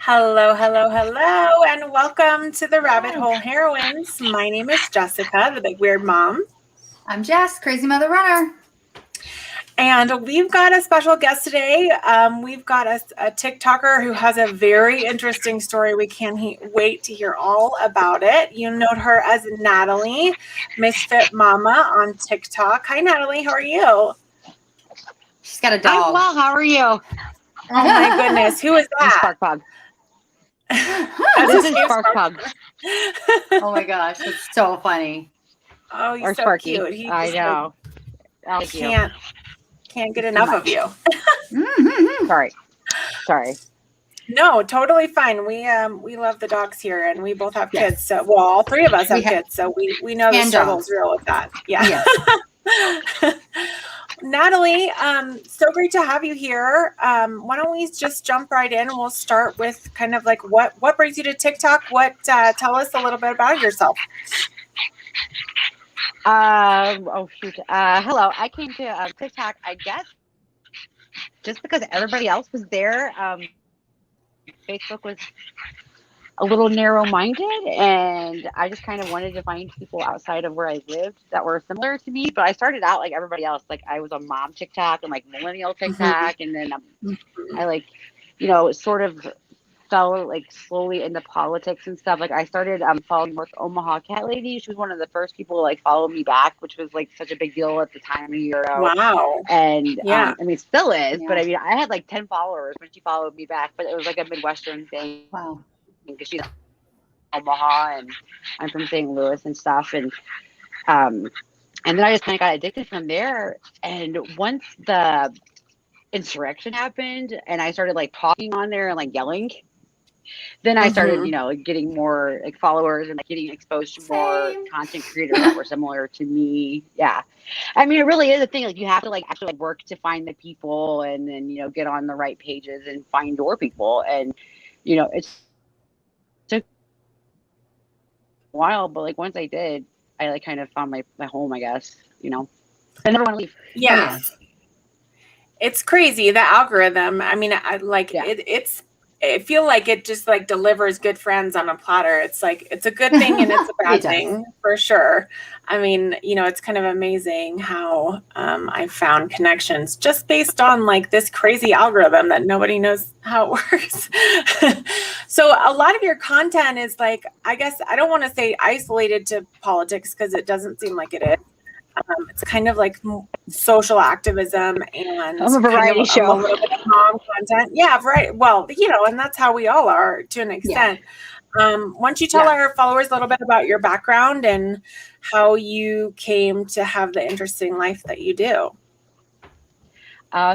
Hello, hello, hello, and welcome to the Rabbit Hole Heroines. My name is Jessica, the big weird mom. I'm Jess, crazy mother runner. And we've got a special guest today. We've got a TikToker who has a very interesting story. We can't wait to hear all about it. You know her as Natalie, Misfit Mama on TikTok. Hi, Natalie. How are you? She's got a dog. I'm well. How are you? Oh, my goodness. Who is that? Spark Pug. This is Spark Pug. Oh, my gosh. It's so funny. Oh, he's Or so Sparky. cute. I know. I can't get enough of you. Sorry. No, totally fine. We love the dogs here, and we both have kids. So, well, all three of us have kids, so we know the struggle's real with that. Yeah. Yes. Natalie, so great to have you here. Why don't we just jump right in, and we'll start with kind of like what brings you to TikTok? Tell us a little bit about yourself. Hello. I came to TikTok, I guess, just because everybody else was there. Facebook was a little narrow-minded, and I just kind of wanted to find people outside of where I lived that were similar to me. But I started out like everybody else. Like I was on mom TikTok and like millennial TikTok, and then I sort of fell like slowly into politics and stuff. Like I started following North Omaha Cat Lady. She was one of the first people to like follow me back, which was like such a big deal at the time a year ago. Wow. And I mean, it still is, but I mean, I had like 10 followers when she followed me back, but it was like a Midwestern thing. Wow. Because she's Omaha and I'm from St. Louis and stuff. And then I just kind of got addicted from there. And once the insurrection happened and I started like talking on there and like yelling, then I started, getting more like followers and like getting exposed to more content creators that were similar to me. Yeah. I mean, it really is a thing. Like you have to like actually like work to find the people and then, get on the right pages and find your people. And, it's took a while, but like once I did, I like kind of found my home, I guess, I never want to leave. Yeah. It's crazy, the algorithm. I mean, I feel like it just like delivers good friends on a platter. It's like, it's a good thing and it's a bad thing for sure. I mean, it's kind of amazing how I found connections just based on like this crazy algorithm that nobody knows how it works. So a lot of your content is like, I guess I don't want to say isolated to politics because it doesn't seem like it is. It's kind of like social activism and a variety show. A little bit of mom content. Yeah, right. Well, and that's how we all are to an extent. Why don't you tell our followers a little bit about your background and how you came to have the interesting life that you do?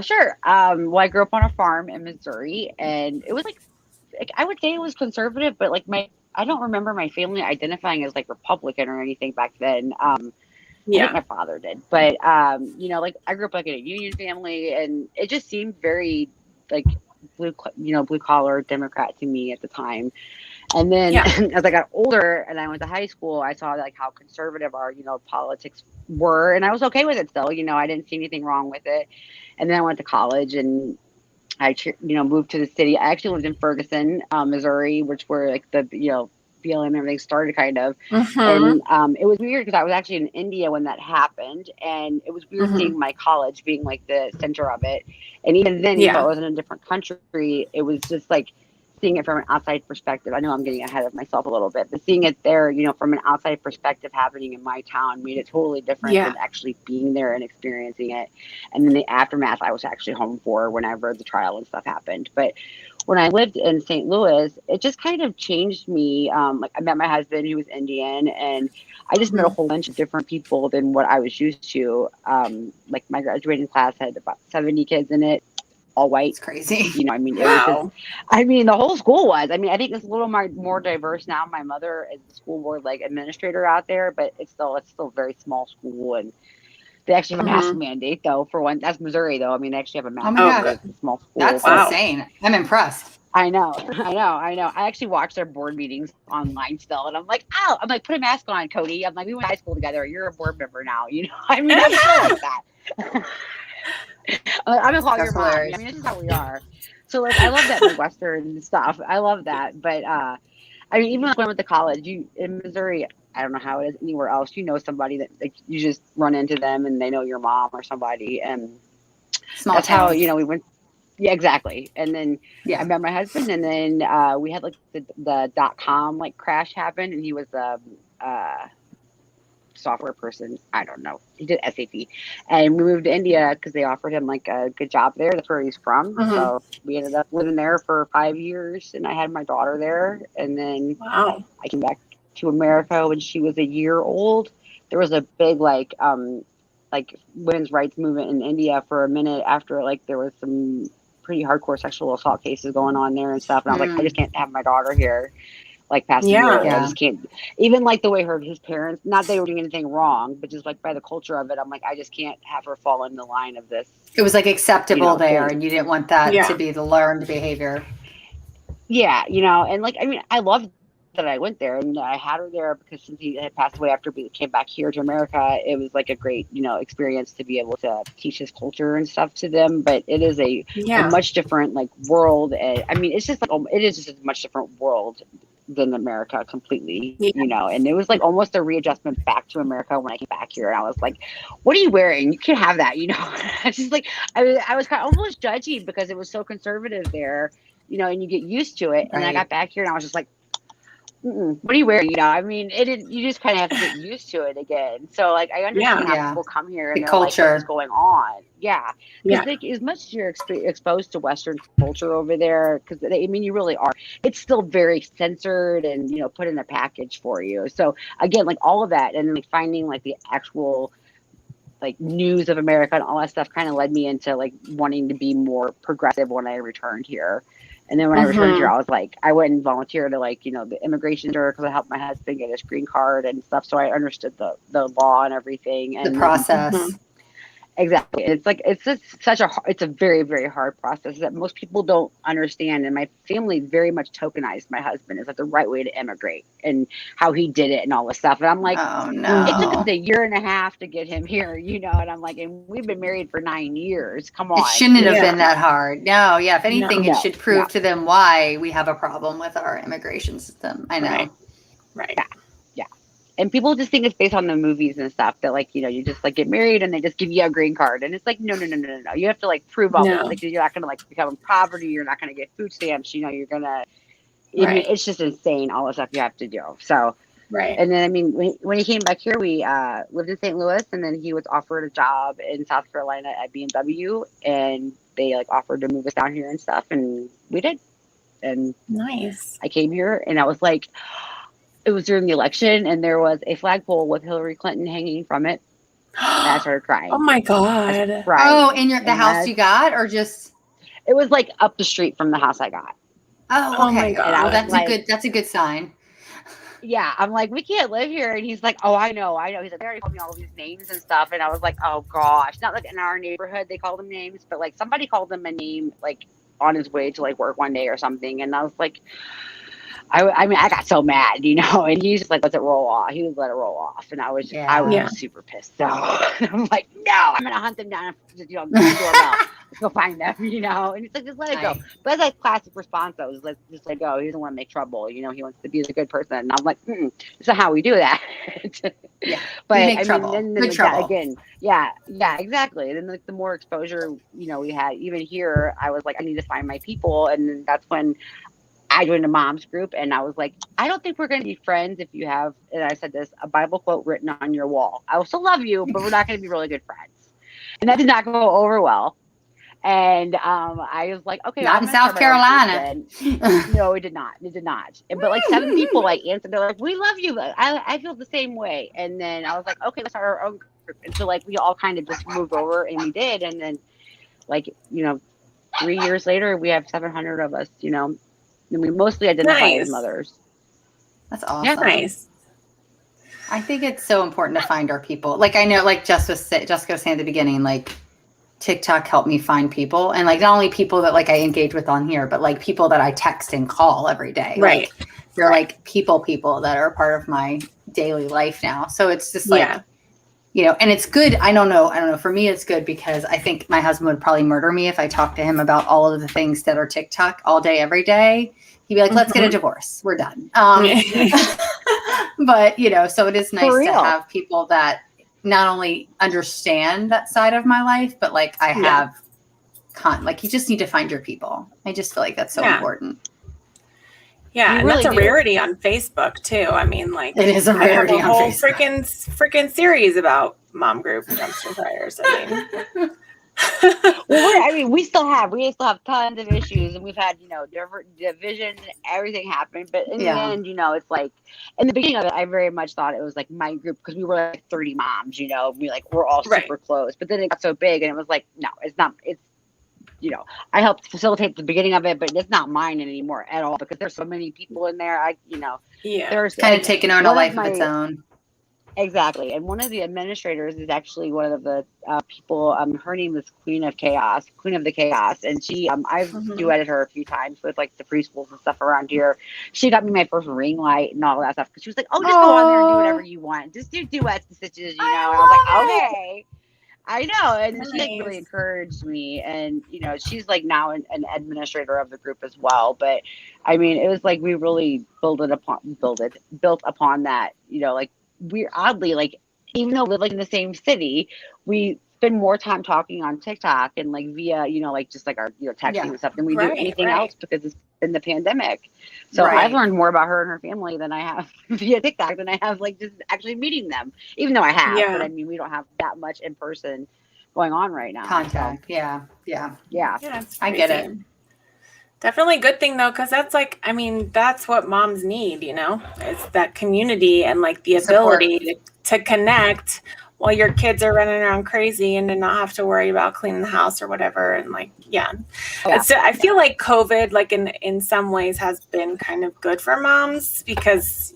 Sure. Well, I grew up on a farm in Missouri, and it was like I would say it was conservative, but like I don't remember my family identifying as like Republican or anything back then. I think my father did, but like I grew up like in a union family, and it just seemed very like blue collar Democrat to me at the time. And then as I got older and I went to high school, I saw like how conservative our politics were, and I was okay with it still. I didn't see anything wrong with it. And then I went to college and I moved to the city. I actually lived in Ferguson, Missouri, which were like the BLM and everything started kind of. And it was weird because I was actually in India when that happened, and it was weird seeing my college being like the center of it. And even then, even though I was in a different country, it was just like seeing it from an outside perspective. I know I'm getting ahead of myself a little bit, but seeing it there, from an outside perspective happening in my town made it totally different than actually being there and experiencing it. And then the aftermath I was actually home for whenever the trial and stuff happened. But when I lived in St. Louis, it just kind of changed me. Like I met my husband, who was Indian, and I just met a whole bunch of different people than what I was used to. Like my graduating class had about 70 kids in it, all white. It's crazy. I mean, it was just, the whole school was. I mean, I think it's a little more diverse now. My mother is the school board like administrator out there, but it's still a very small school, and they actually have a mask mandate, though, for one. That's Missouri, though. I mean, they actually have a mask mandate. It's a small school. That's insane. I'm impressed. I know. I actually watch their board meetings online still, and I'm like, oh, I'm like, put a mask on, Cody. I'm like, we went to high school together. You're a board member now. I mean, I'm still like that. I'm gonna call your mom. I mean, this is how we are. So like I love that Midwestern stuff. I love that. But I mean, even when I went to college, you in Missouri, I don't know how it is anywhere else. You know somebody that like you just run into them and they know your mom or somebody, and Small that's town. how we went. Yeah, exactly. And then I Yeah. met my husband, and then we had like the .com like crash happen, and he was uh software person. I don't know. He did SAP, and we moved to India because they offered him like a good job there. That's where he's from. Mhm. So we ended up living there for 5 years, and I had my daughter there. And then Wow. I came back to America when she was a year old. There was a big like women's rights movement in India for a minute after like there was some pretty hardcore sexual assault cases going on there and stuff. And I was like, I just can't have my daughter here like past a year Yeah. old. I Yeah. just can't. Even like the way his parents, not they were doing anything wrong, but just like by the culture of it, I'm like, I just can't have her fall in the line of this. It was like acceptable there, thing. and you didn't want that Yeah. to be the learned behavior. Yeah, and like I mean, I loved that I went there and I had her there because since he had passed away after we came back here to America, it was like a great experience to be able to teach his culture and stuff to them. But it is a Yeah. much different like world. I mean, it's just like it is just a much different world than America completely, Yeah. and it was like almost a readjustment back to America when I came back here, and I was like, what are you wearing? You can't have that, I just like I was kind of almost judgy because it was so conservative there, and you get used to it. And then I got back here and I was just like, what are you wearing? I mean, you just kind of have to get used to it again. So like, I understand how people come here and The they're culture. like, what's going on? Yeah. Because like, as much as you're exposed to Western culture over there, because I mean, you really are, it's still very censored and, put in a package for you. So again, like all of that and like finding like the actual like news of America and all that stuff kind of led me into like wanting to be more progressive when I returned here. And then when I returned here, I was like, I went and volunteered to like, the immigration because I helped my husband get his green card and stuff. So I understood the law and everything. And the process. Exactly. It's like, it's just it's a very, very hard process that most people don't understand. And my family very much tokenized my husband as like the right way to immigrate and how he did it and all this stuff. And I'm like, oh no, it took us a year and a half to get him here, and I'm like, and we've been married for 9 years. Come on. it shouldn't have been that hard. No, yeah. If anything, No. it should prove to them why we have a problem with our immigration system. I know. Right. Yeah. And people just think it's based on the movies and stuff that like, you just like get married and they just give you a green card. And it's like, no. You have to like prove all this. Like you're not going to like become in poverty. You're not going to get food stamps. You're going to, I mean, it's just insane. All the stuff you have to do. So, and then, I mean, when he came back here, we lived in St. Louis, and then he was offered a job in South Carolina at BMW, and they like offered to move us down here and stuff. And we did. And nice. I came here and I was like, it was during the election and there was a flagpole with Hillary Clinton hanging from it. And I started crying. Oh my God. Oh, in the house you got, or just? It was like up the street from the house I got. Oh, okay. Oh my God. Well, that's a good sign. Yeah. I'm like, we can't live here. And he's like, oh, I know. He's like, they already told me all these names and stuff. And I was like, oh gosh, not like in our neighborhood, they call them names, but like somebody called him a name, like on his way to like work one day or something. And I was like, I mean, I got so mad, and he's just like, let it roll off. He would let it roll off. And I was super pissed. So I'm like, no, I'm going to hunt them down. The doorbell. Let's go find them, And he's like, just let it go. But that's like classic response though, is just let go. He doesn't want to make trouble. He wants to be a good person. And I'm like, that's not how we do that. Yeah. But we make trouble. Then good trouble. Again. Yeah, exactly. And then like the more exposure, we had even here, I was like, I need to find my people. And then that's when I joined a mom's group and I was like, I don't think we're going to be friends if you have, and I said this, a Bible quote written on your wall. I will still love you, but we're not going to be really good friends. And that did not go over well. And I was like, okay. Not in South Carolina. No, it did not. But like 7 people like answered. They're like, we love you. I feel the same way. And then I was like, okay, let's start our own group. And so like we all kind of just moved over and we did. And then like, 3 years later, we have 700 of us, and we mostly identify as mothers. That's awesome. Yeah, nice. I think it's so important to find our people. Like I know, like Jessica was saying at the beginning, like TikTok helped me find people, and like not only people that like I engage with on here, but like people that I text and call every day. Right. Like, they're like people that are part of my daily life now. So it's just like and it's good. I don't know. For me, it's good because I think my husband would probably murder me if I talked to him about all of the things that are TikTok all day, every day. He'd be like, let's get a divorce. We're done. But, so it is nice to have people that not only understand that side of my life, but like I have you just need to find your people. I just feel like that's so important. Yeah, and really that's a rarity on Facebook too. I mean, like it is a rarity on Facebook. Freaking series about mom group dumpster fires. We still have tons of issues, and we've had division, everything happened. But in the end, it's like in the beginning of it, I very much thought it was like my group because we were like 30 moms. We're all super close. But then it got so big, and it was like, no, it's not. It's I helped facilitate the beginning of it, but it's not mine anymore at all because there's so many people in there. There's kind of taking on a life of its own. Exactly. And one of the administrators is actually one of the people, her name is Queen of the Chaos. And she, I've duetted her a few times with like the preschools and stuff around here. She got me my first ring light and all that stuff. Cause she was like, oh, just go on there and do whatever you want. Just do duets and stitches, And I was like, okay. I know. And she really encouraged me. And, she's like now an administrator of the group as well. But I mean, it was like, we really built upon that, we're oddly, like, even though we live like in the same city, we spend more time talking on TikTok and like via, like just like our, texting and stuff than we do anything else because it's been the pandemic. So I've learned more about her and her family than I have via TikTok than I have like just actually meeting them, even though I have, but I mean, we don't have that much in person going on right now. Contact. So. Yeah. I get it. Definitely a good thing though, because that's like, I mean, that's what moms need, it's that community and like the ability to connect while your kids are running around crazy and to not have to worry about cleaning the house or whatever. And like, I feel like COVID, like in some ways has been kind of good for moms because,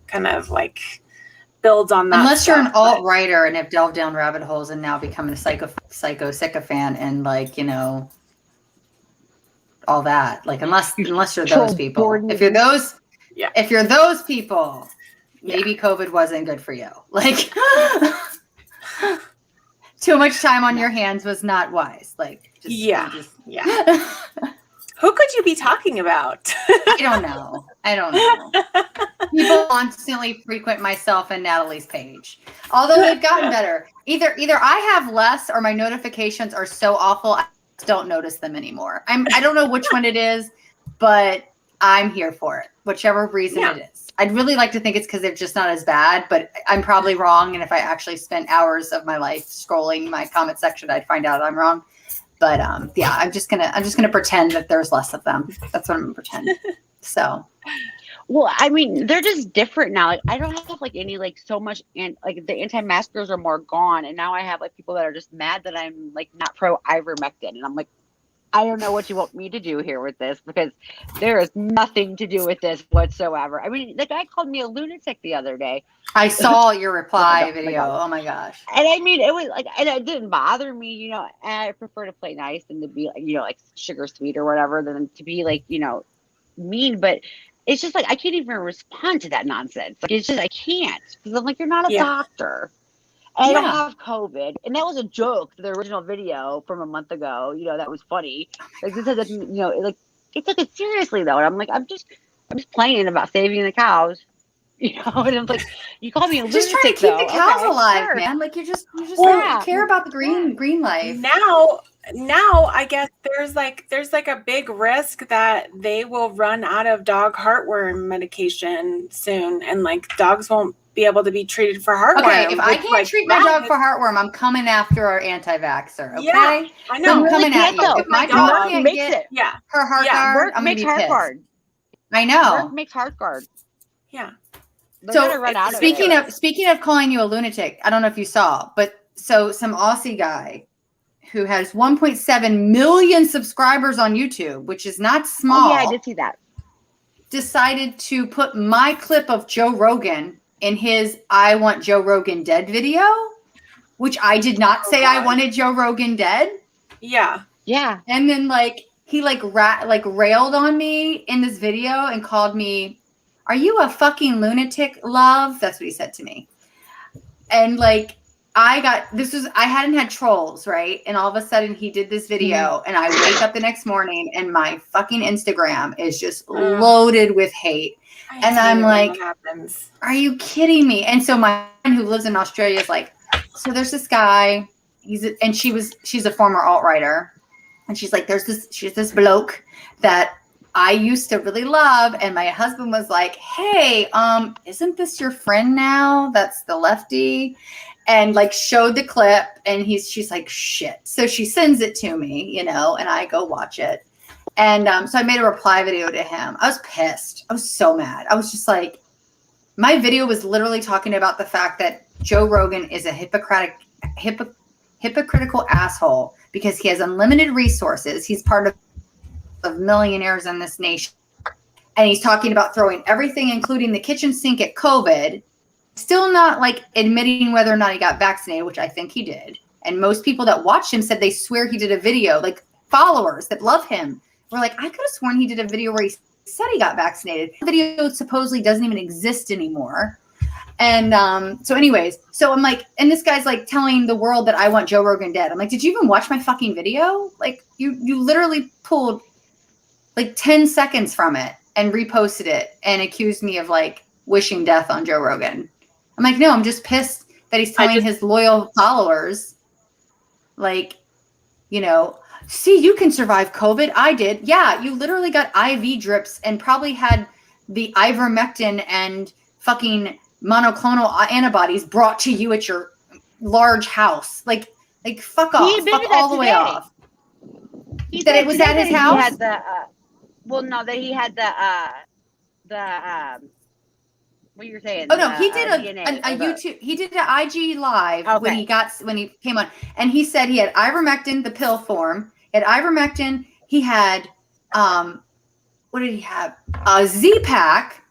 kind of like builds on that. Unless you're an alt-writer and have delved down rabbit holes and now become a psycho sycophant and like, all that, like unless you're those people, if you're those people, maybe COVID wasn't good for you. Like too much time on your hands was not wise. Like who could you be talking about? I don't know. People constantly frequent myself and Natalie's page, although they've gotten better. Either I have less or my notifications are so awful don't notice them anymore. I don't know which one it is, but I'm here for it, whichever reason it is. I'd really like to think it's because they're just not as bad, but I'm probably wrong. And if I actually spent hours of my life scrolling my comment section, I'd find out I'm wrong. But I'm just gonna pretend that there's less of them. That's what I'm gonna pretend. So. Well, I mean, they're just different now. Like, I don't have like any like so much, and like the anti-maskers are more gone, and now I have like people that are just mad that I'm like not pro ivermectin, and I'm like, I don't know what you want me to do here with this because there is nothing to do with this whatsoever. I mean, the guy called me a lunatic the other day. I saw your reply video. Oh my gosh! And I mean, it was like, and it didn't bother me, and I prefer to play nice than to be like, like sugar sweet or whatever than to be like, mean, but. It's just like I can't even respond to that nonsense. Like it's just I can't because I'm like you're not a doctor. And I don't have COVID, and that was a joke. The original video from a month ago, that was funny. Like this is like it took it seriously though, and I'm like I'm just playing about saving the cows, and I'm like you call me a lunatic, just trying to keep the cows alive, man. Like you just care about the green life Now I guess there's like a big risk that they will run out of dog heartworm medication soon, and like dogs won't be able to be treated for heartworm. Okay, if I can't treat my dog for heartworm, I'm coming after our anti-vaxxer. Okay, yeah, I know. I'm coming at you. If my dog can't get her heart guard, I'm gonna be pissed. I know. Merck makes heart guard. Yeah. So speaking of calling you a lunatic, I don't know if you saw, but so some Aussie guy who has 1.7 million subscribers on YouTube, which is not small. Oh, yeah, I did see that. Decided to put my clip of Joe Rogan in his I Want Joe Rogan Dead video, which I did not say I wanted Joe Rogan dead. Yeah. Yeah. And then he railed on me in this video and called me, "Are you a fucking lunatic, love?" That's what he said to me. And I hadn't had trolls, right? And all of a sudden he did this video and I wake up the next morning and my fucking Instagram is just loaded with hate. And I'm like, are you kidding me? And so my friend who lives in Australia is like, so there's this guy, she's a former alt-writer. And she's like, she's this bloke that I used to really love. And my husband was like, hey, isn't this your friend now? That's the lefty. And like showed the clip and she's like, shit. So she sends it to me, and I go watch it. And so I made a reply video to him. I was pissed. I was so mad. I was just like, my video was literally talking about the fact that Joe Rogan is a hypocritical asshole because he has unlimited resources. He's part of millionaires in this nation. And he's talking about throwing everything, including the kitchen sink at COVID. Still not like admitting whether or not he got vaccinated, which I think he did. And most people that watched him said they swear he did a video, like followers that love him were like, I could have sworn he did a video where he said he got vaccinated. The video supposedly doesn't even exist anymore. And so anyways, so I'm like, and this guy's like telling the world that I want Joe Rogan dead. I'm like, did you even watch my fucking video? Like you literally pulled like 10 seconds from it and reposted it and accused me of like wishing death on Joe Rogan. I'm like, no, I'm just pissed that he's telling his loyal followers, like, see, you can survive COVID. I did. Yeah, you literally got IV drips and probably had the ivermectin and fucking monoclonal antibodies brought to you at your large house. Like fuck off. Fuck all the way off. That it was at his house? He had that he had the what you're saying? Oh no, he did a YouTube. He did an IG live when he came on, and he said he had ivermectin, the pill form. He had ivermectin. He had what did he have? A Z-Pack,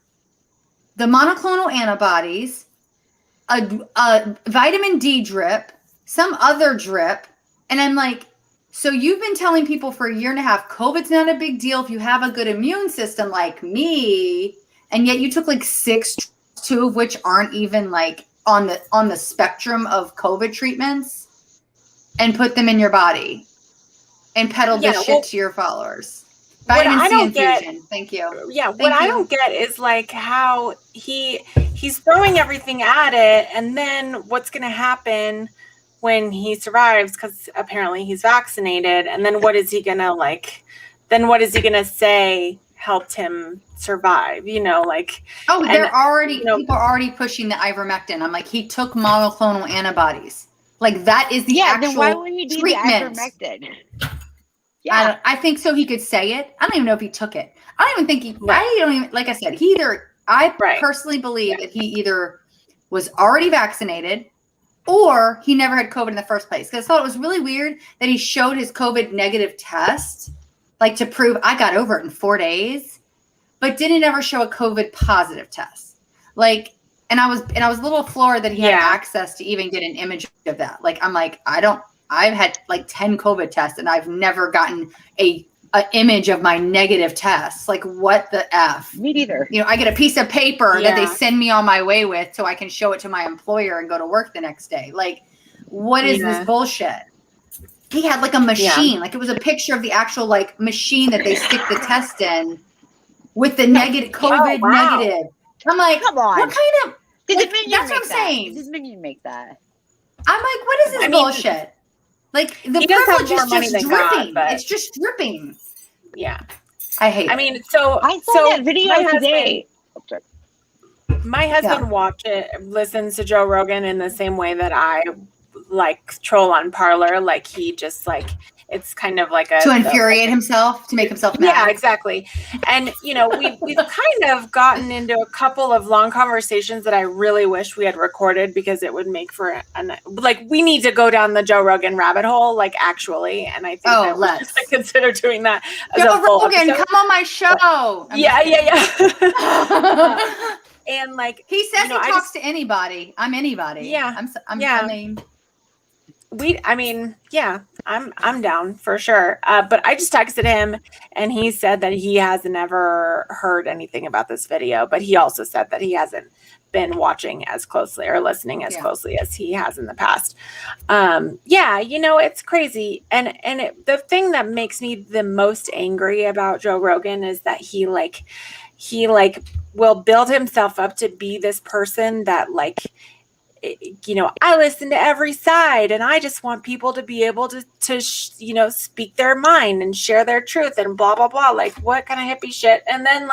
the monoclonal antibodies, a vitamin D drip, some other drip, and I'm like, so you've been telling people for a year and a half, COVID's not a big deal if you have a good immune system like me. And yet you took like 6, 2 of which aren't even like on the spectrum of COVID treatments, and put them in your body and peddled this shit to your followers. Vitamin C infusion. Thank you. Yeah. What I don't get is like how he's throwing everything at it. And then what's going to happen when he survives? Because apparently he's vaccinated. And then what is he going to say helped him survive, like, they're already people are already pushing the ivermectin. I'm like, he took monoclonal antibodies. Like that is the actual then why would he do treatment. The ivermectin? Yeah, I think so. He could say it. I don't even know if he took it. I don't even think he. Right. I don't even, like I said, personally believe that he either was already vaccinated or he never had COVID in the first place. Because I thought it was really weird that he showed his COVID negative test, like to prove I got over it in 4 days, but didn't ever show a COVID positive test. Like, and I was a little floored that he had access to even get an image of that. Like, I'm like, I've had like 10 COVID tests and I've never gotten a image of my negative tests. Like, what the F? Me neither. I get a piece of paper that they send me on my way with so I can show it to my employer and go to work the next day. Like, what is this bullshit? He had like a machine, like it was a picture of the actual like machine that they stick the test in with the negative COVID negative. I'm like, come on, what kind of? That's what I'm saying. Did Minion make that? I'm like, what is this bullshit? Like the privilege is just dripping. It's just dripping. Yeah, I hate it. I mean, so I saw that video today. My husband listens to Joe Rogan in the same way that I like troll on Parler. Like he just like, it's kind of like to infuriate himself, to make himself mad. Yeah, exactly. And we've kind of gotten into a couple of long conversations that I really wish we had recorded because it would make for we need to go down the Joe Rogan rabbit hole, like actually. And I think let's consider doing that. Joe Rogan, come on my show. Yeah. And like he says, he talks to anybody. I'm anybody. Yeah, I'm down for sure. But I just texted him and he said that he hasn't ever heard anything about this video, but he also said that he hasn't been watching as closely or listening as closely as he has in the past. It's crazy. And the thing that makes me the most angry about Joe Rogan is that he will build himself up to be this person that I listen to every side and I just want people to be able to speak their mind and share their truth and blah, blah, blah. Like, what kind of hippie shit? And then,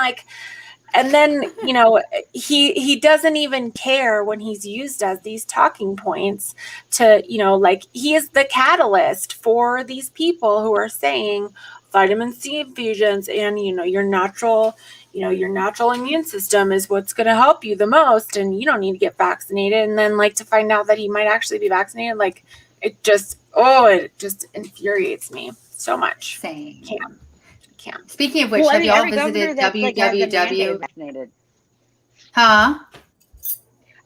he doesn't even care when he's used as these talking points to, he is the catalyst for these people who are saying vitamin C infusions and, your natural immune system is what's going to help you the most. And you don't need to get vaccinated. And then to find out that he might actually be vaccinated, it just infuriates me so much. Same. Can't. Speaking of which, have y'all visited www? Huh?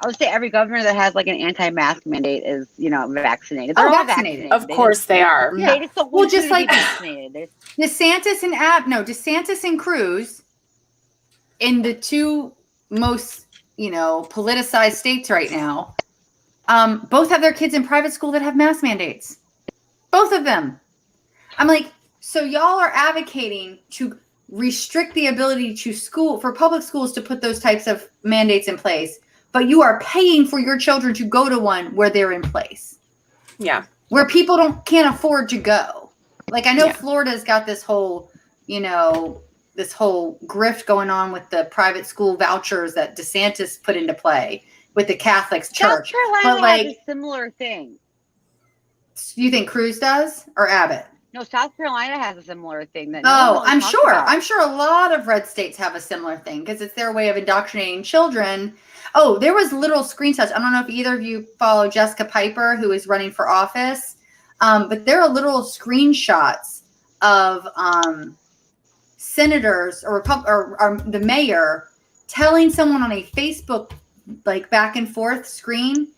I would say every governor that has an anti-mask mandate is, vaccinated. They're all vaccinated. Of course they are. Yeah. Well, just like DeSantis and Cruz in the two most, politicized states right now, both have their kids in private school that have mask mandates. Both of them. I'm like, so y'all are advocating to restrict the ability for public schools to put those types of mandates in place, but you are paying for your children to go to one where they're in place. Yeah. Where people can't afford to go. I know Florida's got this whole, this whole grift going on with the private school vouchers that DeSantis put into play with the Catholic Church. South Carolina has a similar thing. You think Cruz does or Abbott? No, South Carolina has a similar thing. I'm sure. I'm sure a lot of red states have a similar thing because it's their way of indoctrinating children. Oh, there was little screenshots. I don't know if either of you follow Jessica Piper, who is running for office, but there are little screenshots of senators or the mayor telling someone on a Facebook back and forth screen.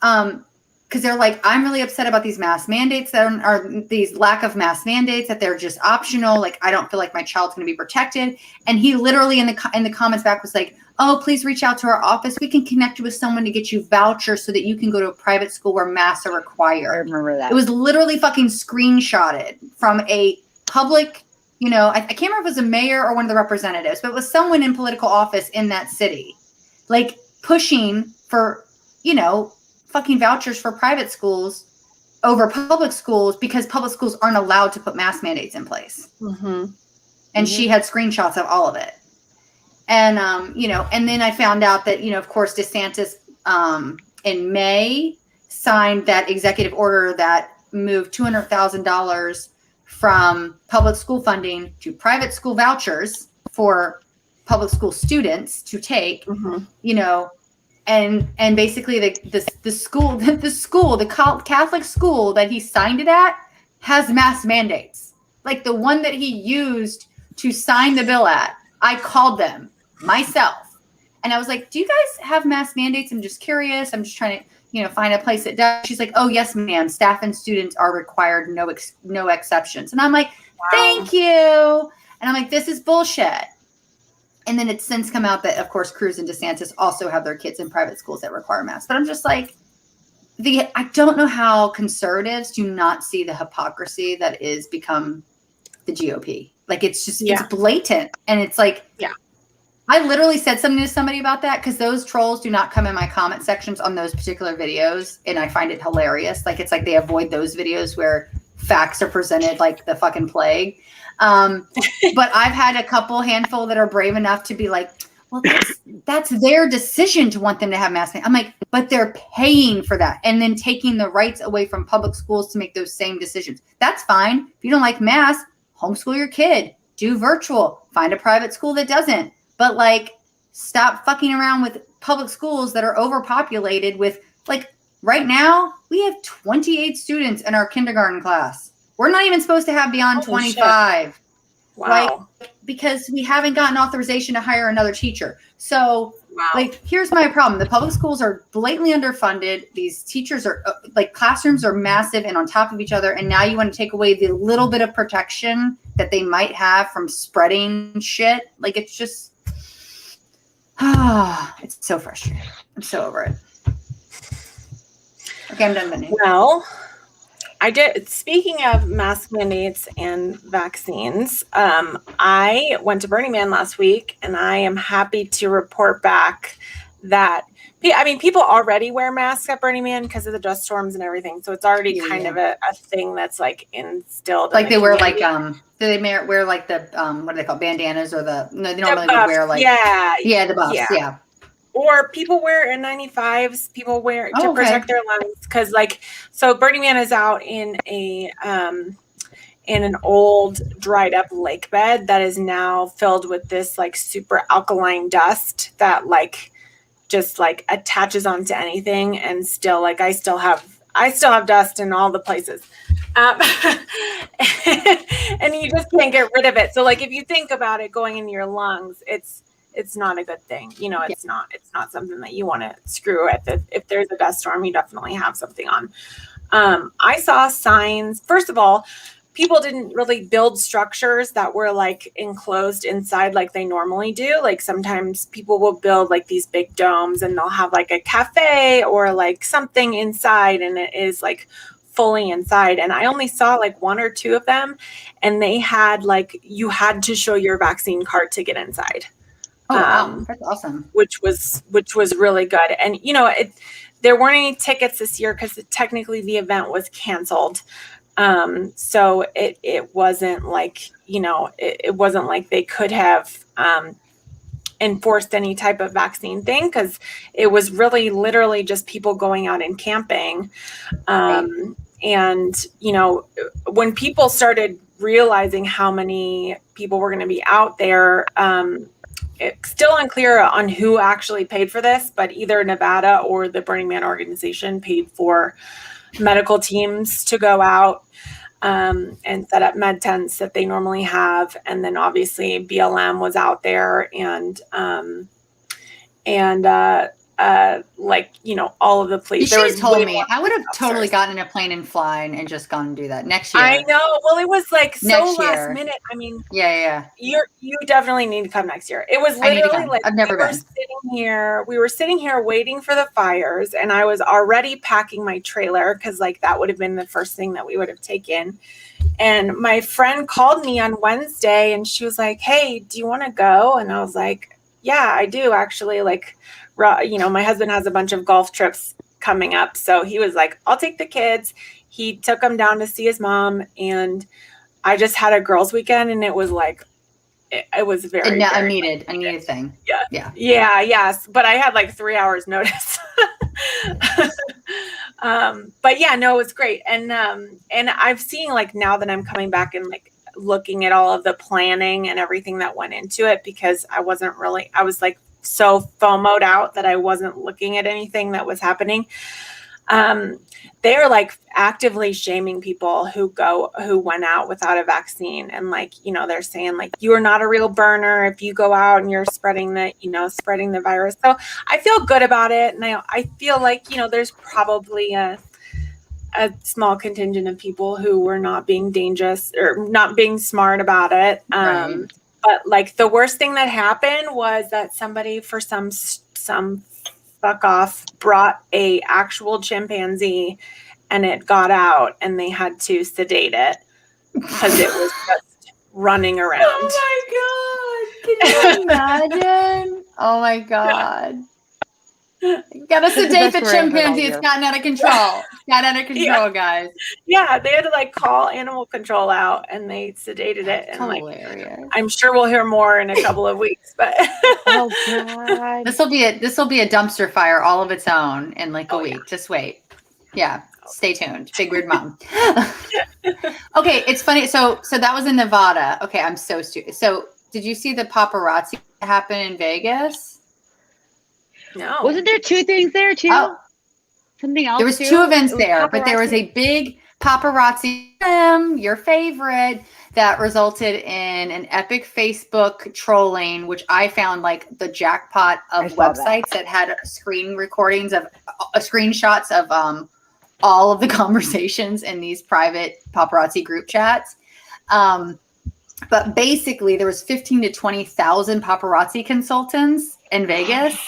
Because they're I'm really upset about these mask mandates that are these lack of mask mandates, that they're just optional. I don't feel like my child's going to be protected. And he literally in the comments back was oh, please reach out to our office. We can connect you with someone to get you vouchers so that you can go to a private school where masks are required. I remember that. It was literally fucking screenshotted from a public, I can't remember if it was a mayor or one of the representatives, but it was someone in political office in that city, pushing for, fucking vouchers for private schools over public schools because public schools aren't allowed to put mask mandates in place. Mm-hmm. And she had screenshots of all of it. And, and then I found out that, of course, DeSantis in May signed that executive order that moved $200,000 from public school funding to private school vouchers for public school students to take, and basically the school, the Catholic school that he signed it at has mask mandates. The one that he used to sign the bill at, I called them myself. And I was like, do you guys have mask mandates? I'm just curious. I'm just trying to, find a place that does. She's like, oh, yes, ma'am. Staff and students are required. No exceptions. And I'm like, thank you. And I'm like, this is bullshit. And then it's since come out that, of course, Cruz and DeSantis also have their kids in private schools that require masks. But I'm just I don't know how conservatives do not see the hypocrisy that is become the GOP. It's just, it's blatant. And it's I literally said something to somebody about that because those trolls do not come in my comment sections on those particular videos. And I find it hilarious. It's they avoid those videos where facts are presented like the fucking plague. But I've had a handful that are brave enough to be well, that's their decision to want them to have masks. I'm like, but they're paying for that and then taking the rights away from public schools to make those same decisions. That's fine. If you don't like masks, homeschool your kid, do virtual, find a private school that doesn't. But stop fucking around with public schools that are overpopulated with right now we have 28 students in our kindergarten class. We're not even supposed to have beyond 25. Shit. Wow. Because we haven't gotten authorization to hire another teacher. So here's my problem. The public schools are blatantly underfunded. These teachers are classrooms are massive and on top of each other. And now you want to take away the little bit of protection that they might have from spreading shit. It's just, It's so frustrating. I'm so over it. Okay, I'm done bending. Well, I did. Speaking of mask mandates and vaccines, I went to Burning Man last week, and I am happy to report back that people already wear masks at Burning Man because of the dust storms and everything. So it's already kind of a thing that's like instilled. Like in the they wear community. do they wear like the what are they called, bandanas, or they normally would wear like the buffs, yeah. Or people wear N95s. People wear to protect their lungs because, so Burning Man is out in an old dried up lake bed that is now filled with this like super alkaline dust that just attaches onto anything, and still I still have dust in all the places, and you just can't get rid of it. So if you think about it going into your lungs, it's not a good thing. It's not something that you want to screw with. If there's a dust storm, you definitely have something on. I saw signs. First of all, people didn't really build structures that were enclosed inside like they normally do. Sometimes people will build these big domes, and they'll have a cafe or something inside, and it is fully inside. And I only saw one or two of them, and they had you had to show your vaccine card to get inside. Oh, wow. That's awesome. Which was really good. And there weren't any tickets this year because technically the event was canceled. So it wasn't it wasn't like they could have enforced any type of vaccine thing, because it was really literally just people going out and camping. And when people started realizing how many people were going to be out there, it's still unclear on who actually paid for this, but either Nevada or the Burning Man organization paid for medical teams to go out and set up med tents that they normally have. And then obviously BLM was out there, and all of the police. She told me I would have totally gotten in a plane and flying and just gone and do that next year. I know. Well, it was so last minute. I mean, yeah. You definitely need to come next year. It was literally I've never been. We were sitting here waiting for the fires, and I was already packing my trailer because that would have been the first thing that we would have taken. And my friend called me on Wednesday, and she was like, "Hey, do you want to go?" And I was like, "Yeah, I do actually." My husband has a bunch of golf trips coming up, so he was like, "I'll take the kids." He took them down to see his mom, and I just had a girls' weekend, and it was it was very, a needed thing. Yeah. Yes. But I had 3 hours notice. But yeah, no, it was great. And I've seen now that I'm coming back and looking at all of the planning and everything that went into it, because I was so FOMO'd out that I wasn't looking at anything that was happening. They are actively shaming people who went out without a vaccine. And they're saying you are not a real burner if you go out and you're spreading the virus. So I feel good about it. And I feel there's probably a small contingent of people who were not being dangerous or not being smart about it. Right. But the worst thing that happened was that somebody, for some fuck off, brought a actual chimpanzee, and it got out, and they had to sedate it because it was just running around. Oh my God. Can you imagine? Oh my God. You gotta sedate the chimpanzee. It's gotten out of control. Guys. Yeah, they had to call animal control out, and they sedated it. And hilarious. I'm sure we'll hear more in a couple of weeks. But oh God, this will be a dumpster fire all of its own in a week. Yeah. Just wait. Yeah, stay tuned. Big Weird Mom. Okay, it's funny. So that was in Nevada. Okay, I'm so stupid. So did you see the paparazzi happen in Vegas? No. Wasn't there two things there too? Oh. Something else. There was two events there, but there was a big paparazzi, your favorite, that resulted in an epic Facebook trolling, which I found the jackpot of websites that had screen recordings of screenshots of all of the conversations in these private paparazzi group chats. But basically, there was 15 to 20,000 paparazzi consultants in Vegas,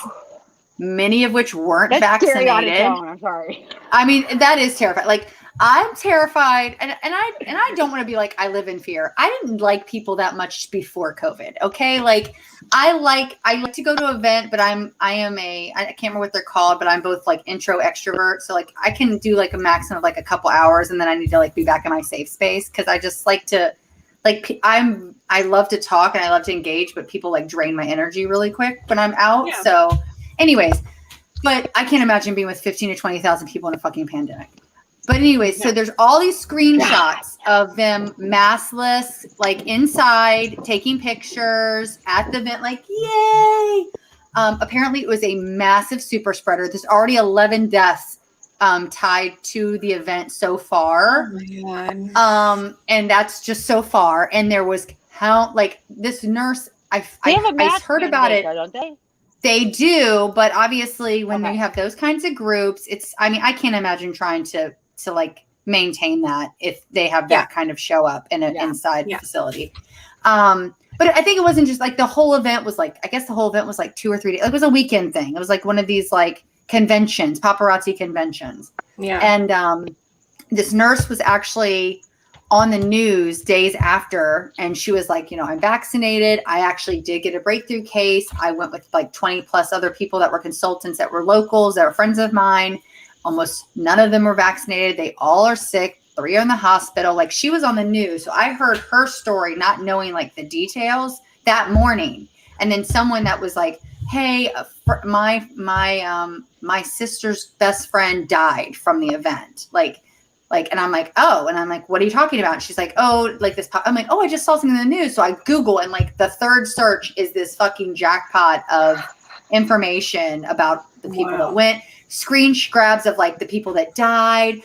many of which weren't vaccinated. Scary on its own. I'm sorry. I mean, that is terrifying. Like, I'm terrified, and I don't want to be like I live in fear. I didn't like people that much before COVID. Okay, like I like to go to an event, but I can't remember what they're called, but I'm both like intro extrovert, so like I can do like a maximum of like a couple hours, and then I need to like be back in my safe space because I just like to like I love to talk and I love to engage, but people like drain my energy really quick when I'm out. Yeah. So, anyways, but I can't imagine being with 15 to 20,000 people in a fucking pandemic. But anyways, so there's all these screenshots of them maskless, like inside, taking pictures at the event, like, yay. Apparently, it was a massive super spreader. There's already 11 deaths tied to the event so far. Oh my God. And that's just so far. And there was this nurse, I heard about it. Don't they? They do, but obviously when you have those kinds of groups, I can't imagine trying to like maintain that if they have that kind of show up in an inside facility. But I think it wasn't just like the whole event was like, I guess the whole event was like 2 or 3 days. It was a weekend thing. It was like one of these like conventions, paparazzi conventions. Yeah. And this nurse was actually on the news days after, and she was like, I'm vaccinated. I actually did get a breakthrough case. I went with like 20 plus other people that were consultants, that were locals, that were friends of mine. Almost none of them were vaccinated. They all are sick. 3 are in the hospital. Like, she was on the news. So I heard her story, not knowing like the details, that morning. And then someone that was like, hey, my sister's best friend died from the event. And I'm like, oh, and I'm like, what are you talking about? And she's like, oh, like this. I'm like, oh, I just saw something in the news. So I Google, and like the third search is this fucking jackpot of information about the people that went, screen grabs of like the people that died,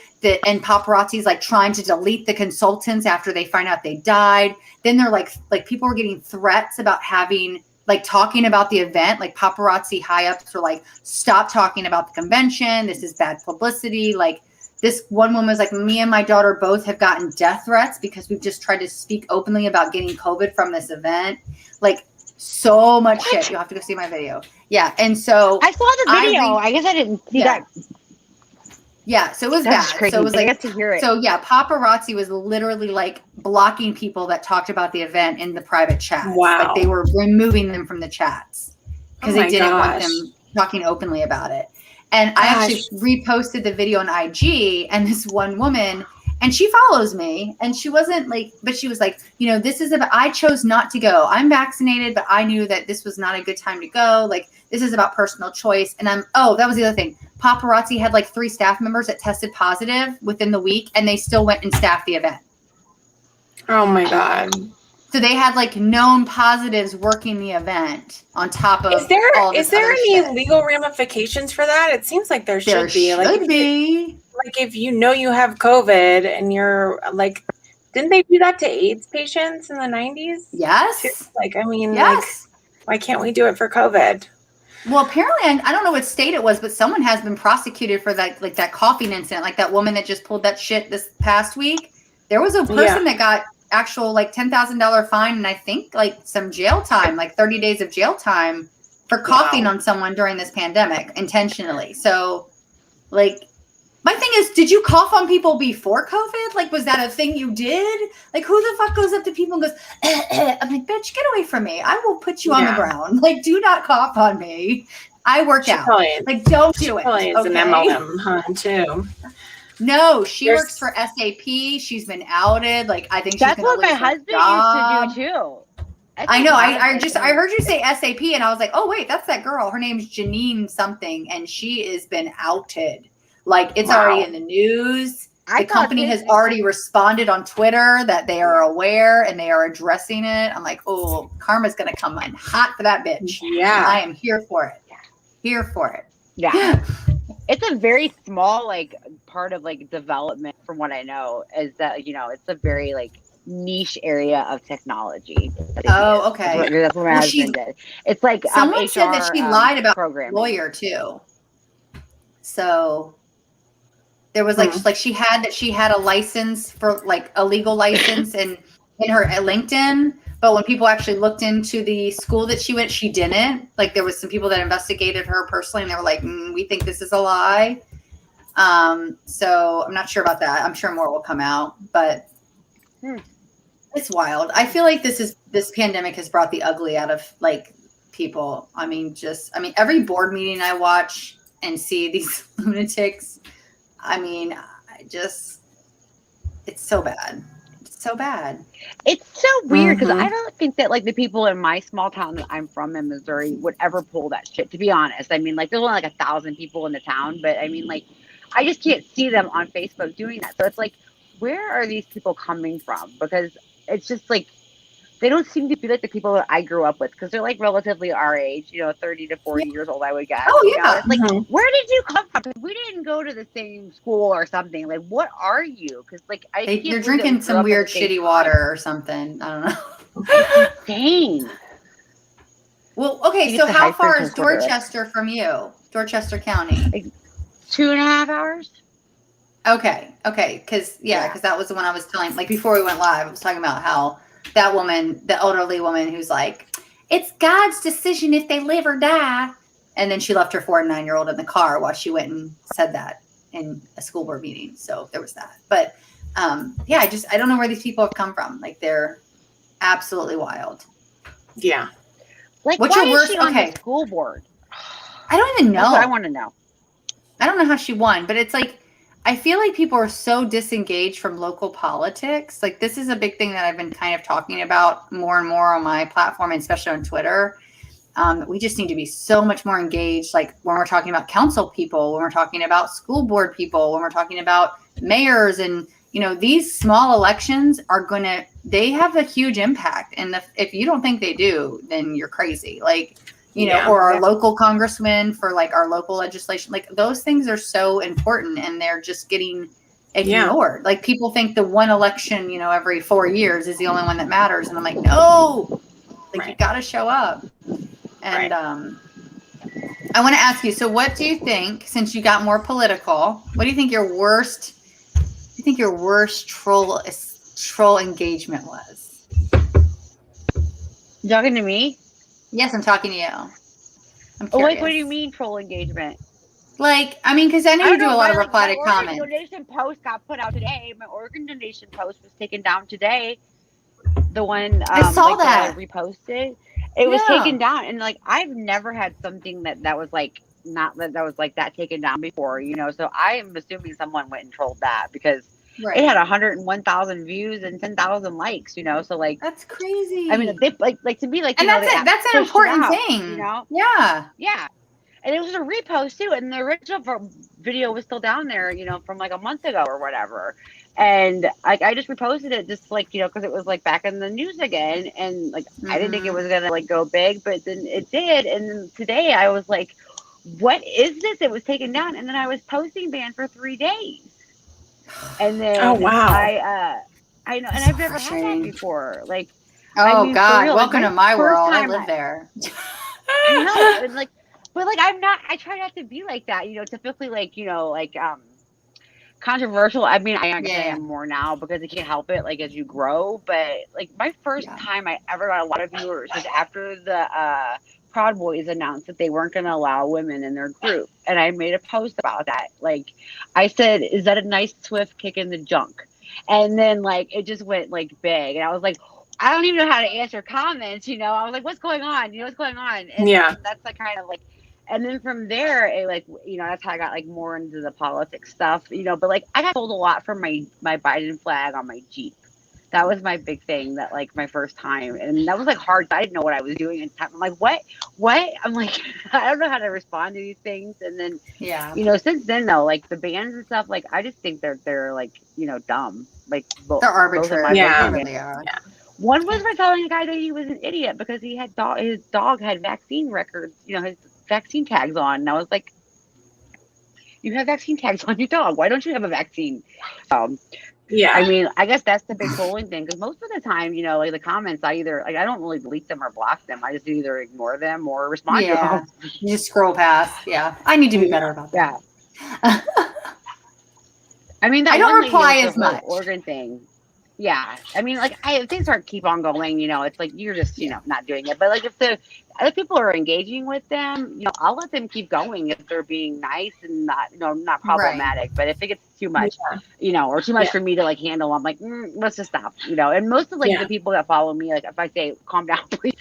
and paparazzi's like trying to delete the consultants after they find out they died. Then they're like people were getting threats about talking about the event. Like paparazzi high ups were like, stop talking about the convention. This is bad publicity. Like, this one woman was like, me and my daughter both have gotten death threats because we've just tried to speak openly about getting COVID from this event. Like, so much shit. You'll have to go see my video. Yeah. And so I saw the video. I guess I didn't see that. Yeah. So it was bad. Crazy. So it was like, I get to hear it. So yeah, paparazzi was literally like blocking people that talked about the event in the private chats. Wow. Like, they were removing them from the chats because they didn't want them talking openly about it. And I actually reposted the video on IG, and this one woman, and she follows me, and she wasn't like, but she was like, this is about, I chose not to go. I'm vaccinated, but I knew that this was not a good time to go. Like, this is about personal choice. And that was the other thing. Paparazzi had like 3 staff members that tested positive within the week, and they still went and staffed the event. Oh my God. So they had like known positives working the event on top of is there any shit. legal ramifications for that? It seems like there should be. Like if you have COVID and you're like, didn't they do that to AIDS patients in the 90s? Yes. Too? Like, I mean, yes. Why can't we do it for COVID? Well, apparently, I don't know what state it was, but someone has been prosecuted for that, like that coughing incident, like that woman that just pulled that shit this past week. There was a person that got actual like $10,000 fine, and I think like some jail time, like 30 days of jail time for coughing on someone during this pandemic intentionally. So like, my thing is, did you cough on people before COVID? Like, was that a thing you did? Like, who the fuck goes up to people and goes, I'm like, bitch, get away from me. I will put you on the ground. Like, do not cough on me. I work out. Like, don't do it. She is an MLM too. No, she works for SAP. She's been outed. Like, I think she's that's what my husband used to do too. I know. I heard you say SAP, and I was like, oh wait, that's that girl. Her name's Janine something, and she has been outed. Like, it's already in the news. The company has already responded on Twitter that they are aware and they are addressing it. I'm like, oh, karma's gonna come in hot for that bitch. Yeah, I am here for it. Here for it. Yeah. It's a very small like part of like development, from what I know, is that it's a very like niche area of technology. Oh, okay. That's what my husband did. It's like someone HR, said that she lied about programming. Lawyer too. So there was like she had a license for like a legal license, and in her LinkedIn, but when people actually looked into the school that she went, she didn't. Like there was some people that investigated her personally, and they were like, "We think this is a lie." So I'm not sure about that. I'm sure more will come out, but it's wild. I feel like this pandemic has brought the ugly out of like people. I mean, every board meeting I watch and see these lunatics. I mean, it's so bad. It's so bad. It's so weird because I don't think that like the people in my small town that I'm from in Missouri would ever pull that shit, to be honest. I mean, like there's only like 1,000 people in the town, but I mean, like I just can't see them on Facebook doing that. So it's like, where are these people coming from? Because it's just like they don't seem to be like the people that I grew up with, because they're like relatively our age, 30 to 40 years old, I would guess. Oh, yeah. It's like, where did you come from? We didn't go to the same school or something. Like, what are you? Because like they're drinking some weird shitty water or something. I don't know. It's insane. Well, okay, so how far is Dorchester from you? Dorchester County? Like 2.5 hours. Okay. Because that was the one I was telling, like before we went live, I was talking about how that woman, the elderly woman who's like, it's God's decision if they live or die. And then she left her 4 and 9-year-old in the car while she went and said that in a school board meeting. So there was that. But I don't know where these people have come from. Like they're absolutely wild. Yeah. Like, what's your worst? On the school board? I don't even know. That's what I want to know. I don't know how she won, but it's like, I feel like people are so disengaged from local politics. Like this is a big thing that I've been kind of talking about more and more on my platform, and especially on Twitter. We just need to be so much more engaged. Like when we're talking about council people, when we're talking about school board people, when we're talking about mayors, and these small elections they have a huge impact. And if you don't think they do, then you're crazy. Like, or our local congressman for like our local legislation, like those things are so important and they're just getting ignored. Like people think the one election, every 4 years is the only one that matters. And I'm like, no, like you got to show up. And I want to ask you, so what do you think, since you got more political, what do you think your worst troll engagement was? You talking to me? Yes, I'm talking to you. I'm what do you mean troll engagement? Like, I mean, because I know you do a lot of reply to comments. My donation post got put out today. My Oregon donation post was taken down today. The one I saw that I reposted. It was taken down, and like I've never had something that was like that was like that taken down before, So I am assuming someone went and trolled that because it had 101,000 views and 10,000 likes, So like that's crazy. I mean, they like to be like, and that's an important thing, Yeah. And it was a repost too, and the original video was still down there, from like a month ago or whatever. And like I just reposted it just like because it was like back in the news again, and like I didn't think it was gonna like go big, but then it did. And then today I was like, what is this? It was taken down, and then I was posting banned for 3 days. And then I know, and I've never had that before. Like, God, welcome to my world. I live there. I know, and like, but like I'm not. I try not to be like that. Typically like controversial. I mean, I am more now because I can't help it. Like as you grow, but like my first time I ever got a lot of viewers was after the Proud Boys announced that they weren't going to allow women in their group. And I made a post about that. Like I said, is that a nice swift kick in the junk? And then like, it just went like big. And I was like, I don't even know how to answer comments. I was like, what's going on? What's going on? And that's like kind of like, and then from there, it like, that's how I got like more into the politics stuff, but like I got told a lot from my Biden flag on my Jeep. That was my big thing, that like my first time. And that was like hard. I didn't know what I was doing at the time. I'm like, what? I'm like, I don't know how to respond to these things. And then, since then though, like the bans and stuff, like, I just think they're like, dumb. Like they're arbitrary. Yeah. They really are. Yeah. One was for telling a guy that he was an idiot because he had his dog had vaccine records, his vaccine tags on. And I was like, you have vaccine tags on your dog. Why don't you have a vaccine? I mean, I guess that's the big trolling thing because most of the time, like the comments, I don't really delete them or block them. I just either ignore them or respond to them. You just scroll past. Yeah. I need to be better about that. Yeah. I mean, I don't reply as much. Oregon thing. Yeah, I mean, like, if things aren't keep on going, it's like you're just, not doing it. But like, if the other people are engaging with them, I'll let them keep going if they're being nice and not, not Right. problematic. But if it gets too much, Yeah. or too much for me to like handle, I'm like, let's just stop, And most of like the people that follow me, like if I say, calm down, please,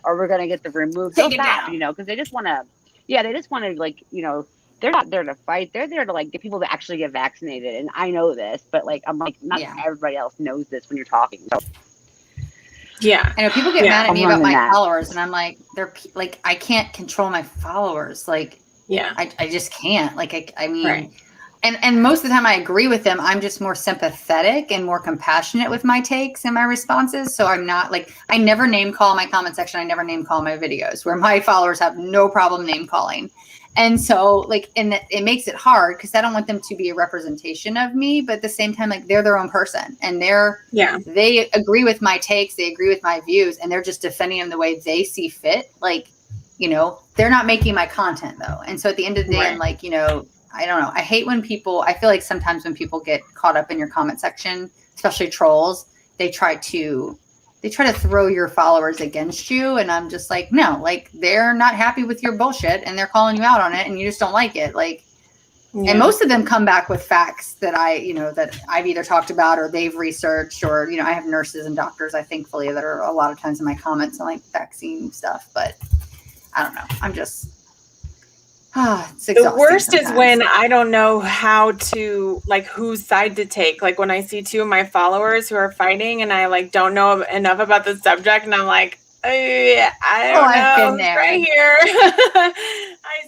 or we're gonna get the removed, they'll stop, because they just want to, they just want to like, they're not there to fight. They're there to like get people to actually get vaccinated. And I know this, but like, I'm like, not everybody else knows this when you're talking. So yeah, I know people get mad at me about my that. followers, and I'm like, they're like, I can't control my followers. Like, I just can't. Like, I mean, and most of the time I agree with them. I'm just more sympathetic and more compassionate with my takes and my responses. So I'm not like, I never name call my comment section. I never name call my videos, where my followers have no problem name calling. And so like, and it makes it hard because I don't want them to be a representation of me, but at the same time, like they're their own person and they agree with my takes. They agree with my views, and they're just defending them the way they see fit. Like, they're not making my content though. And so at the end of the day, I'm like, I don't know. I hate when I feel like sometimes when people get caught up in your comment section, especially trolls, they try to throw your followers against you. And I'm just like, no, like they're not happy with your bullshit and they're calling you out on it and you just don't like it. Like, and most of them come back with facts that that I've either talked about or they've researched, or, I have nurses and doctors, thankfully, that are a lot of times in my comments on like vaccine stuff, but I don't know. I'm just, it's exhausting. The worst is when I don't know how to, like, whose side to take. Like when I see two of my followers who are fighting and I like don't know enough about the subject, and I'm like, I don't know, who's right here.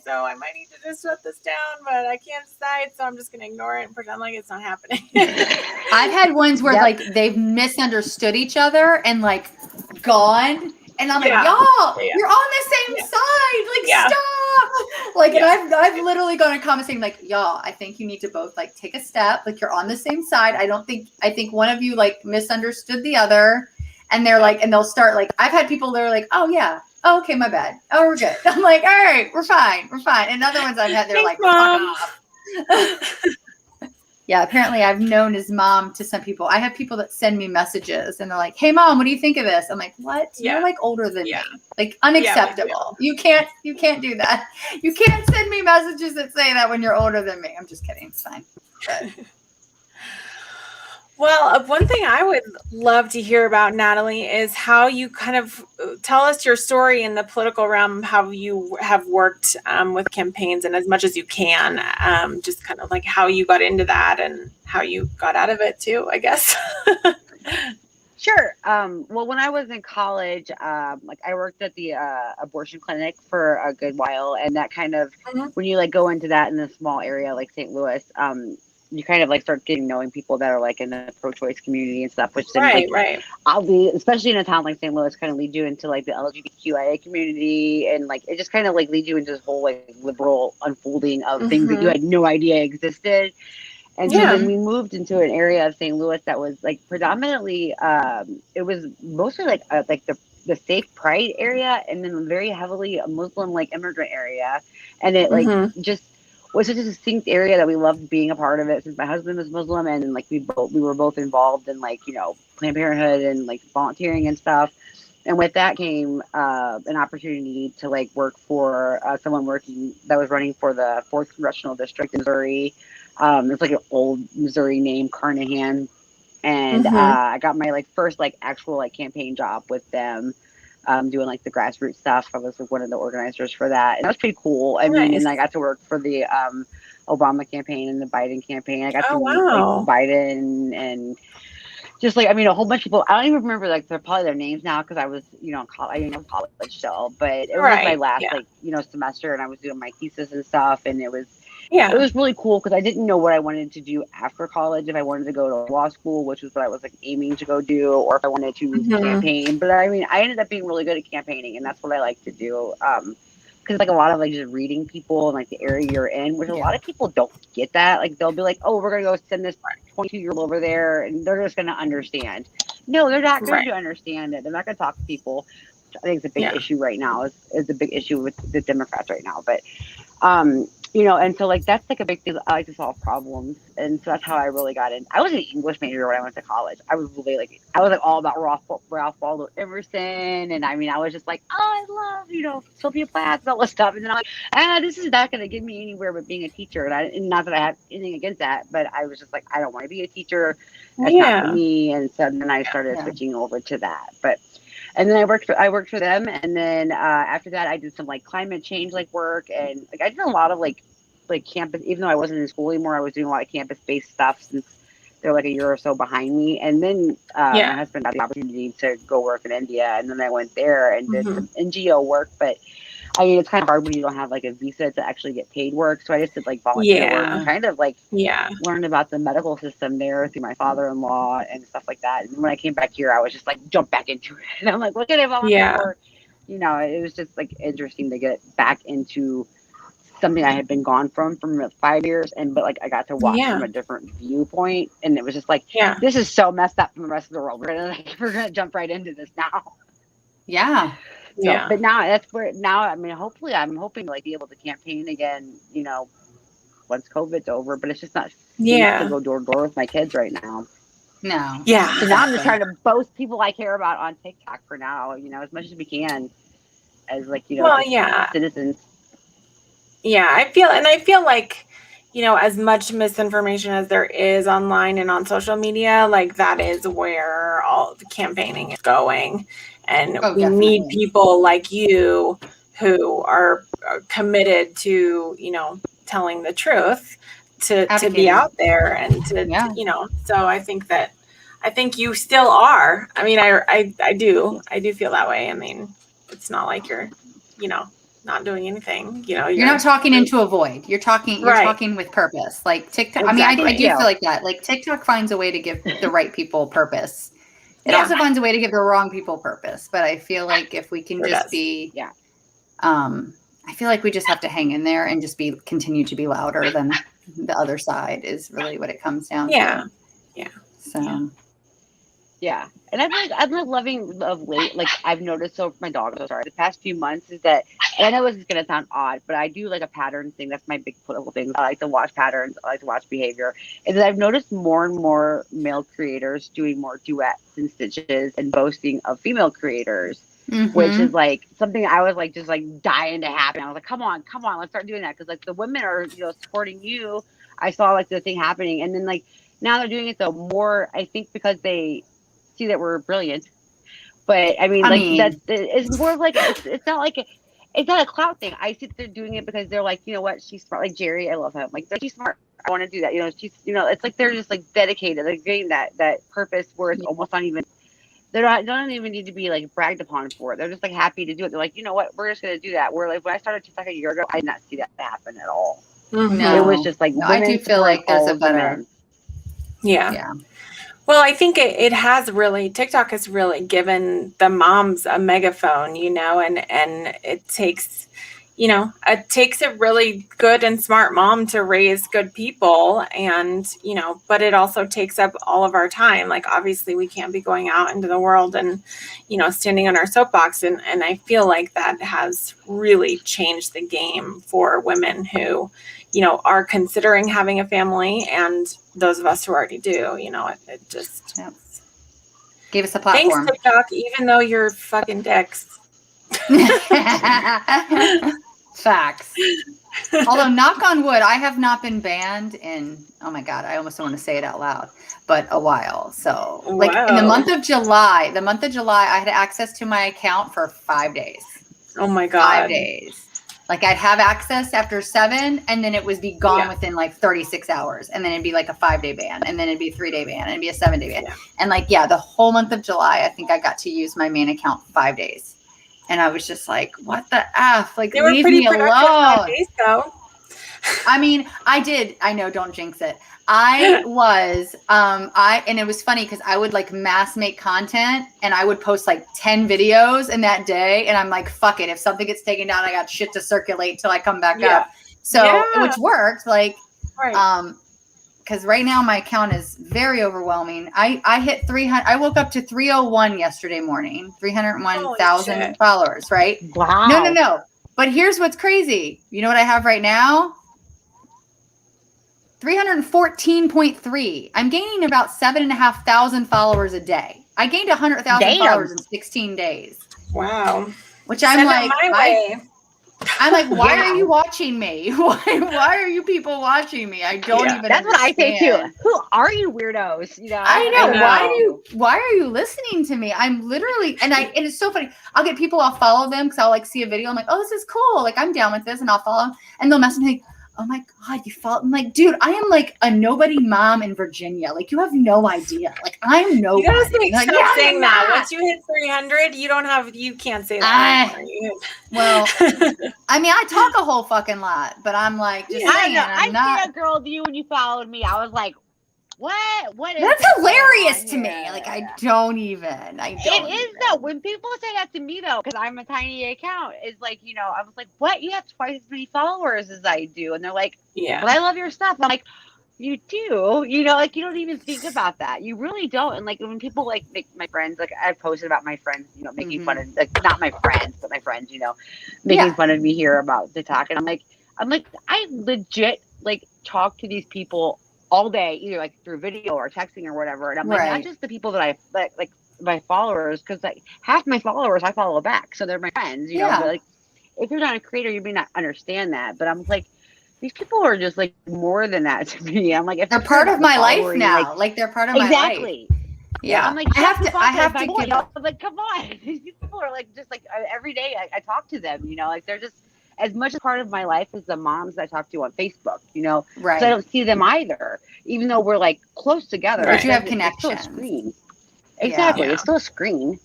So I might need to just shut this down, but I can't decide, so I'm just gonna ignore it and pretend like it's not happening. I've had ones where like they've misunderstood each other and like gone. And I'm like, y'all, you're on the same side. Like, stop. Like, and I've literally gone in comments saying, like, y'all, I think you need to both like take a step. Like, you're on the same side. I think one of you like misunderstood the other. And they're like, and they'll start like, I've had people that are like, oh yeah. Oh, okay, my bad. Oh, we're good. I'm like, all right, we're fine. We're fine. And other ones I've had, they're like, fuck off. Yeah, apparently I've known as mom to some people. I have people that send me messages and they're like, hey mom, what do you think of this? I'm like, what? You're like older than me. Like, unacceptable. You can't do that. You can't send me messages that say that when you're older than me. I'm just kidding. It's fine. But. Well, one thing I would love to hear about, Natalie, is how you kind of tell us your story in the political realm, how you have worked with campaigns, and as much as you can, just kind of like how you got into that and how you got out of it too, I guess. Sure. Well, when I was in college, like I worked at the abortion clinic for a good while, and that kind of, when you like go into that in a small area like St. Louis, you kind of like start getting knowing people that are like in the pro-choice community and stuff, which then I'll be, especially in a town like St. Louis, kind of lead you into like the LGBTQIA community, and like it just kind of like leads you into this whole like liberal unfolding of things that you had no idea existed. And so then we moved into an area of St. Louis that was like predominantly, it was mostly like the safe pride area, and then very heavily a Muslim like immigrant area, and it like just was such a distinct area that we loved being a part of it, since my husband was Muslim, and like we were both involved in like Planned Parenthood and like volunteering and stuff. And with that came an opportunity to like work for someone that was running for the 4th Congressional District in Missouri. It's like an old Missouri name, Carnahan. And I got my like first like actual like campaign job with them, doing like the grassroots stuff. I was like one of the organizers for that, and that was pretty cool. I mean, and I got to work for the Obama campaign and the Biden campaign. I got to meet like Biden and just like, I mean, a whole bunch of people. I don't even remember like probably their names now because I was in college still, but it was like my last like semester, and I was doing my thesis and stuff, and it was really cool because I didn't know what I wanted to do after college, if I wanted to go to law school, which was what I was like aiming to go do, or if I wanted to campaign. But I mean, I ended up being really good at campaigning, and that's what I like to do. Because like a lot of like just reading people and like the area you're in, which a lot of people don't get that. Like they'll be like, oh, we're gonna go send this 22-year-old over there, and they're just gonna understand. No, they're not going to understand it. They're not gonna talk to people. Which I think is a big issue right now. Is a big issue with the Democrats right now. But And so like that's like a big thing. I like to solve problems, and so that's how I really got in. I was an English major when I went to college. I was like all about Ralph Waldo Emerson, and I mean I was just like, oh, I love Sylvia Plath and all this stuff, and then I'm like, this is not going to get me anywhere but being a teacher, and not that I have anything against that, but I was just like, I don't want to be a teacher. That's not for me, and so then I started switching over to that, And then I worked for them, and then after that, I did some like climate change like work, and like I did a lot of like campus. Even though I wasn't in school anymore, I was doing a lot of campus based stuff since they're like a year or so behind me. And then my husband got the opportunity to go work in India, and then I went there and did some NGO work. But I mean, it's kind of hard when you don't have like a visa to actually get paid work. So I just did like volunteer work and kind of like learned about the medical system there through my father-in-law and stuff like that. And when I came back here, I was just like, jump back into it. And I'm like, look at it, volunteer work. It was just like interesting to get back into something I had been gone from 5 years. But like I got to watch from a different viewpoint. And it was just like, this is so messed up from the rest of the world. We're gonna jump right into this now. Yeah. So, but now I mean, hopefully I'm hoping to like be able to campaign again, once COVID's over, but it's just not safe to go door to door with my kids right now. No. Yeah. So now I'm just trying to boast people I care about on TikTok for now, as much as we can as like, citizens. Yeah. I feel like, as much misinformation as there is online and on social media, like that is where all the campaigning is going. And we need people like you who are committed to, telling the truth to be out there and to, so I think you still are. I mean, I do feel that way. I mean, it's not like you're, not doing anything, you're not talking into a void. You're talking with purpose. Like TikTok. Exactly. I mean, I do feel like that. Like TikTok finds a way to give the right people purpose. It also finds a way to give the wrong people purpose. But I feel like if we can just be, I feel like we just have to hang in there and just continue to be louder than the other side is really what it comes down to. Yeah. So. Yeah. And I'm like loving of late, like I've noticed, so my dog, the past few months is that, and I know this is going to sound odd, but I do like a pattern thing. That's my big political thing. I like to watch patterns. I like to watch behavior. And that I've noticed more and more male creators doing more duets and stitches and boasting of female creators, which is like something I was like, just like dying to happen. I was like, come on, let's start doing that. Cause like the women are, supporting you. I saw like the thing happening. And then like, now they're doing it though more, I think because they see that we're brilliant, but I mean, that it's more of like it's not like it's not a clout thing. I see that they're doing it because they're like, you know what, she's smart. Like Jerry, I love him. Like she's smart. I want to do that. She's it's like they're just like dedicated. They're getting that purpose where it's almost not even. They don't even need to be like bragged upon for it. They're just like happy to do it. They're like, you know what, we're just gonna do that. We're like, when I started TikTok a year ago, I did not see that happen at all. No, it was just like I do feel like there's a better. Yeah. Well, I think TikTok has really given the moms a megaphone, and it takes a really good and smart mom to raise good people. And, but it also takes up all of our time. Like, obviously we can't be going out into the world and, standing on our soapbox. And I feel like that has really changed the game for women who, are considering having a family, and those of us who already do, it just gave us a platform. Thanks, TikTok, even though you're fucking dicks. Facts. Although, knock on wood, I have not been banned in, oh my God, I almost don't want to say it out loud, but a while. So like in the month of July, I had access to my account for 5 days. Oh my God. 5 days. Like I'd have access after 7, and then it would be gone within like 36 hours. And then it'd be like a 5-day ban, and then it'd be a 3-day ban, and it'd be a 7-day ban. Yeah. And like, the whole month of July, I think I got to use my main account 5 days. And I was just like, what the F? Like, leave me alone. 5 days, though. I mean, I know, don't jinx it. And it was funny because I would like mass make content, and I would post like 10 videos in that day. And I'm like, fuck it. If something gets taken down, I got shit to circulate till I come back up. So, which worked like, because right now my account is very overwhelming. I hit 300. I woke up to 301 yesterday morning, 301,000 followers, right? Wow. No. But here's what's crazy. You know what I have right now? 314.3. I'm gaining about 7,500 followers a day. I gained 100,000 followers in 16 days. Wow. Which I'm like, I'm like, why Yeah. are you watching me? Why are you people watching me? I don't even That's understand. what I say too. Who are you weirdos? You know, I know. Why are you listening to me? I'm literally, and it's so funny. I'll get people, I'll follow them because I'll like see a video. I'm like, oh, this is cool. Like, I'm down with this, and I'll follow them, and they'll message me like, oh my God, you follow. I'm like, dude, I am like a nobody mom in Virginia. Like, you have no idea. Like, I'm nobody. You gotta like, stop saying that. Once you hit 300, you can't say that anymore. Well, I mean, I talk a whole fucking lot, but I'm like, just saying, I not. see a girl with you when you followed me. I was like, what is That's hilarious to me. Like, I don't even. It is though. When people say that to me though, because I'm a tiny account, is like, you know, I was like, what? You have twice as many followers as I do, and they're like, yeah, but I love your stuff. I'm like, you do, you know, like you don't even think about that. You really don't. And like when people like make my friends, like I've posted about my friends, you know, making fun of, like, not my friends, but my friends, you know, making fun of me here about TikTok, and I'm like, I legit like talk to these people all day, either like through video or texting or whatever. And I'm like, not just the people that I like my followers, because like half my followers I follow back, so they're my friends, you know. But like, if you're not a creator, you may not understand that. But I'm like, these people are just like more than that to me. I'm like, if they're part of my life now, like they're part of my life. Exactly. Yeah, I'm like, I have to give up. I'm like, come on, these people are like just like every day I talk to them, you know, like they're just as much a part of my life as the moms I talk to on Facebook, you know. Right. So I don't see them either, even though we're like close together. But you have connections. It's still a screen. Exactly. Yeah. It's still a screen.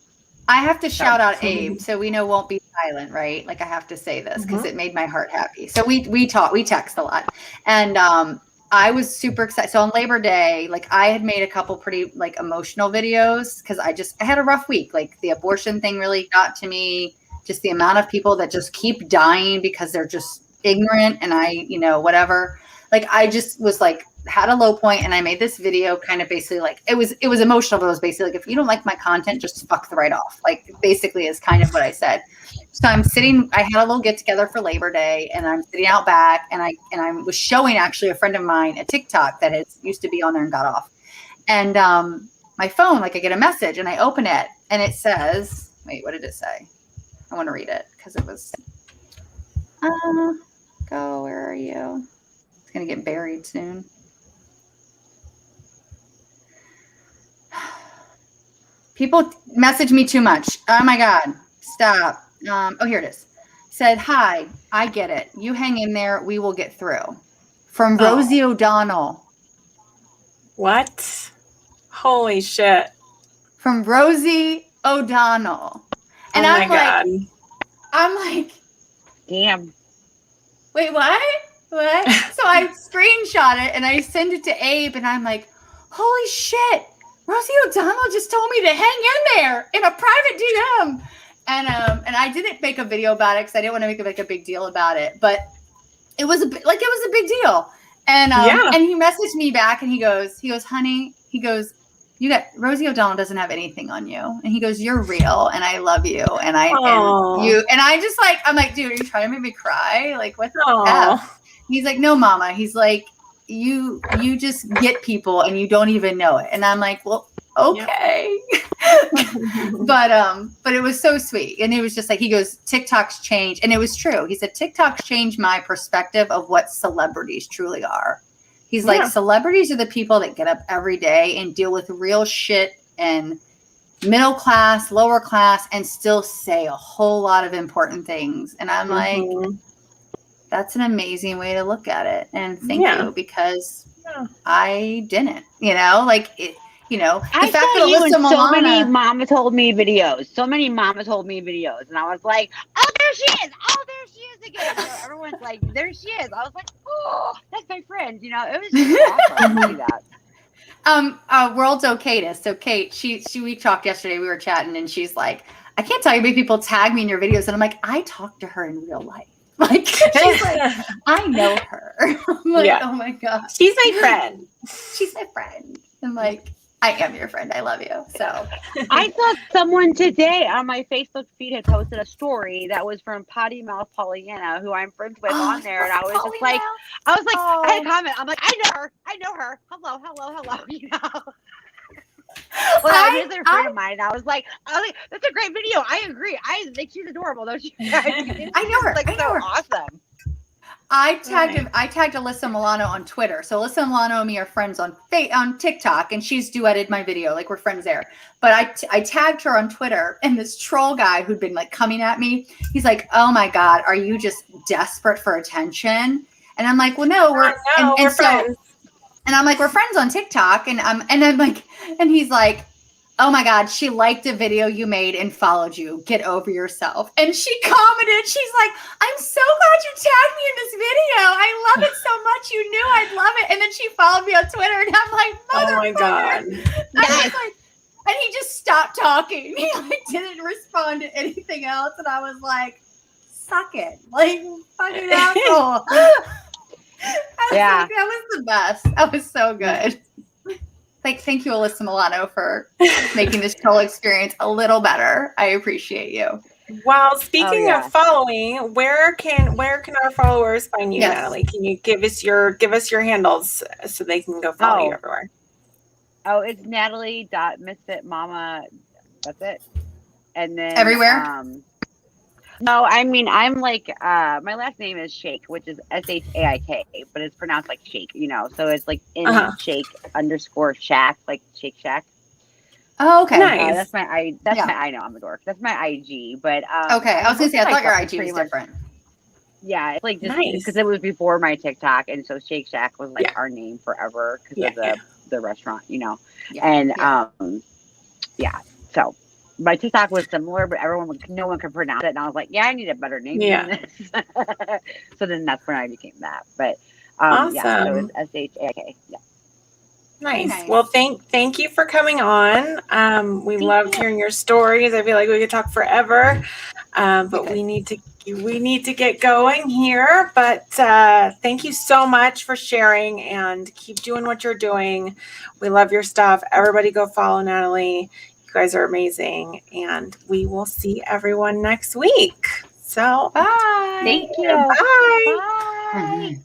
I have to shout out Abe, so we know won't be silent, right? Like, I have to say this because it made my heart happy. So we text a lot, and I was super excited. So on Labor Day, like I had made a couple pretty like emotional videos because I had a rough week. Like the abortion thing really got to me. Just the amount of people that just keep dying because they're just ignorant, and whatever. Like I just was like had a low point, and I made this video kind of basically like it was emotional, but it was basically like, if you don't like my content, just fuck the right off. Like basically is kind of what I said. So I had a little get together for Labor Day, and I'm sitting out back, and I was showing actually a friend of mine a TikTok that used to be on there and got off. And my phone, like I get a message and I open it, and it says, wait, what did it say? I want to read it because it was, where are you? It's going to get buried soon. People message me too much. Oh my God, stop. Here it is. Said, hi, I get it. You hang in there. We will get through. From Rosie O'Donnell. What? Holy shit. From Rosie O'Donnell. And I'm like, damn. Wait, what? What? So I screenshot it and I send it to Abe, and I'm like, holy shit. Rosie O'Donnell just told me to hang in there in a private DM. And I didn't make a video about it because I didn't want to make like a big deal about it, but it was a big deal. And and he messaged me back, and he goes, honey, he goes, Rosie O'Donnell doesn't have anything on you. And he goes, you're real, and I love you. And I just like, I'm like, dude, are you trying to make me cry? Like, what the F? He's like, no, mama. He's like, you just get people and you don't even know it. And I'm like, well, okay. But it was so sweet. And it was just like, he goes, TikTok's changed. And it was true. He said, TikTok's changed my perspective of what celebrities truly are. He's like, celebrities are the people that get up every day and deal with real shit and middle class, lower class, and still say a whole lot of important things. And I'm like, that's an amazing way to look at it. And thank you, because I didn't, like it. The fact that Alyssa Milano, so many Mama Told Me videos. So many Mama Told Me videos. And I was like, oh, there she is. Oh, there she is again. So everyone's like, there she is. I was like, oh, that's my friend. It was just awesome to see that. World's Okayest. So Kate, we talked yesterday, we were chatting, and she's like, I can't tell you how many people tag me in your videos. And I'm like, I talk to her in real life. Like, she's like, I know her. I'm like, oh my God. She's my friend. She's my friend. I'm like, I am your friend. I love you. So I saw someone today on my Facebook feed had posted a story that was from Potty Mouth Pollyanna, who I'm friends with on there, and I was just like, I had a comment. I'm like, I know her. Hello, you know. Well, that is a friend of mine. I was like, that's a great video. I agree. I think she's adorable, don't you? I know her. Like, I know her. Awesome. I tagged Alyssa Milano on Twitter. So Alyssa Milano and me are friends on TikTok, and she's duetted my video. Like, we're friends there. But I tagged her on Twitter, and this troll guy who'd been like coming at me, he's like, "Oh my God, are you just desperate for attention?" And I'm like, "Well, no, we're friends." And I'm like, "We're friends on TikTok." And I'm like, and he's like, "Oh my God, she liked a video you made and followed you. Get over yourself." And she commented, she's like, "I'm so glad you tagged me in this video. I love it so much. You knew I'd love it." And then she followed me on Twitter, and I'm like, "Oh my God." Yes. And he just stopped talking. He like didn't respond to anything else. And I was like, "Suck it. Like, fucking asshole." That was the best. That was so good. Like, thank you, Alyssa Milano, for making this troll experience a little better. I appreciate you. Well, speaking of following, where can our followers find you, Natalie? Can you give us your handles so they can go follow you everywhere? Oh, it's Natalie.misfitmama. That's it. And then everywhere. No, I mean, I'm like, my last name is Shake, which is SHAIK, but it's pronounced like Shake, you know. So it's like Shake_Shack, like Shake Shack. Oh, okay. Nice. That's my I know I'm a dork. That's my IG, but okay. I was gonna say I thought your IG was different. Yeah, it's like just because it was before my TikTok, and so Shake Shack was like our name forever because of the restaurant, you know. And so. My TikTok was similar, but no one could pronounce it, and I was like, "Yeah, I need a better name than this." So then that's when I became that. But awesome. So it's SHAK. Yeah. Nice. Well, thank you for coming on. We loved hearing your stories. I feel like we could talk forever, but we need to get going here. But thank you so much for sharing, and keep doing what you're doing. We love your stuff. Everybody go follow Natalie. You guys are amazing, and we will see everyone next week. So bye. Thank you. Bye. Bye.